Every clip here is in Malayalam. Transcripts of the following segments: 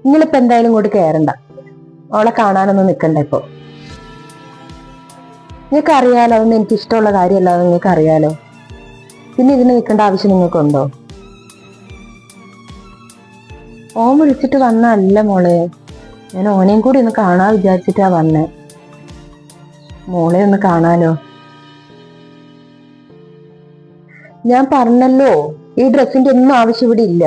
നിങ്ങളിപ്പോ എന്തായാലും ഇങ്ങോട്ട് കയറണ്ട, അവളെ കാണാനൊന്നും നിക്കണ്ട ഇപ്പൊ. നിങ്ങൾക്ക് അറിയാലോ അതൊന്നും എനിക്ക് ഇഷ്ടമുള്ള കാര്യമല്ല, അത് നിങ്ങൾക്ക് അറിയാലോ. പിന്നെ ഇതിന് നിൽക്കേണ്ട ആവശ്യം നിങ്ങൾക്കുണ്ടോ? ഓൻ വിളിച്ചിട്ട് വന്നല്ല മോളെ, ഞാൻ ഓനെയും കൂടി ഒന്ന് കാണാൻ വിചാരിച്ചിട്ടാ വന്നേ. മോളെ ഒന്ന് കാണാലോ. ഞാൻ പറഞ്ഞല്ലോ ഈ ഡ്രസ്സിന്റെ ഒന്നും ആവശ്യം ഇവിടെ ഇല്ല.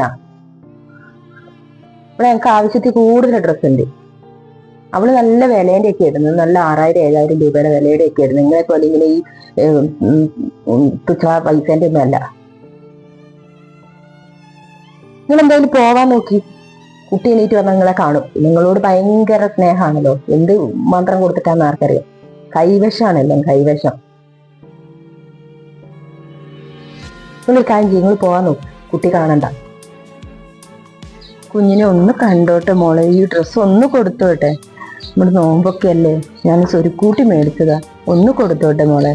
ഇവിടെ ഞങ്ങൾക്ക് ആവശ്യത്തിൽ കൂടുതൽ ഡ്രസ്സ് ഉണ്ട്. അവള് നല്ല വിലേന്റെ ഒക്കെ ഇടുന്നത്, നല്ല 6000-7000 രൂപയുടെ വിലയുടെ ഒക്കെ ഇടുന്നത്. നിങ്ങളെ പോലെ ഇങ്ങനെ ഈ തുച്ഛ പൈസേന്റെ ഒന്നും അല്ല. നിങ്ങൾ എന്തായാലും പോവാൻ നോക്കി. കുട്ടി എണീറ്റ് വന്നാൽ നിങ്ങളെ കാണും. നിങ്ങളോട് ഭയങ്കര സ്നേഹമാണല്ലോ, എന്ത് മന്ത്രം കൊടുത്തിട്ടാന്ന് ആർക്കറിയാം. കൈവശമാണല്ലോ, കൈവശം. നിങ്ങൾ കാര്യം ചെയ്യും, നിങ്ങൾ പോവാൻ നോക്കും, കുട്ടി കാണണ്ട. കുഞ്ഞിനെ ഒന്ന് കണ്ടോട്ടെ മോളെ, ഈ ഡ്രസ്സ് ഒന്ന് കൊടുത്തോട്ടെ. നമ്മുടെ നോമ്പൊക്കെ അല്ലേ, ഞാൻ സ്വരുക്കൂട്ടി മേടിച്ചതാ, ഒന്ന് കൊടുത്തോട്ടെ മോളെ.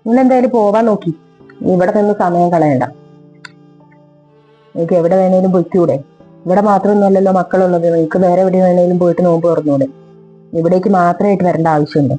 നിങ്ങളെന്തായാലും പോവാൻ നോക്കി, ഇവിടെ നിന്ന് സമയം കളയണ്ട. നിങ്ങൾക്ക് എവിടെ വേണേലും പൊയ്ക്കൂടെ? ഇവിടെ മാത്രമൊന്നുമല്ലല്ലോ മക്കളുള്ളത്, നിങ്ങൾക്ക് വേറെ എവിടെ വേണേലും പോയിട്ട് നോമ്പ് തുറന്നൂടെ? ഇവിടേക്ക് മാത്രമായിട്ട് വരേണ്ട ആവശ്യമുണ്ട്?